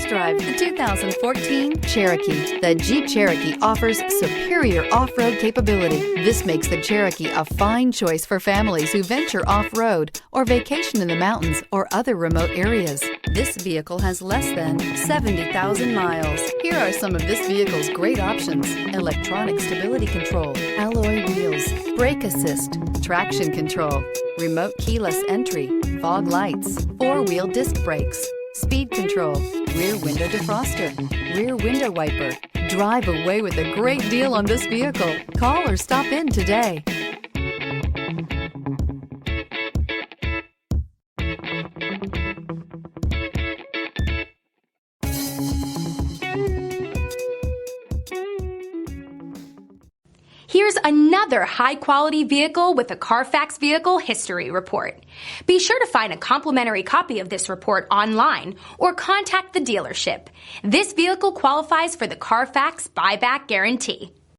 test drive the 2014 Cherokee. The Jeep Cherokee offers superior off-road capability. This makes the Cherokee a fine choice for families who venture off-road or vacation in the mountains or other remote areas. This vehicle has less than 70,000 miles. Here are some of this vehicle's great options: electronic stability control, alloy wheels, brake assist, traction control, remote keyless entry, fog lights, four-wheel disc brakes, speed control, rear window defroster, rear window wiper. Drive away with a great deal on this vehicle. Call or stop in today. Here's another high-quality vehicle with a Carfax Vehicle History Report. Be sure to find a complimentary copy of this report online or contact the dealership. This vehicle qualifies for the Carfax Buyback Guarantee.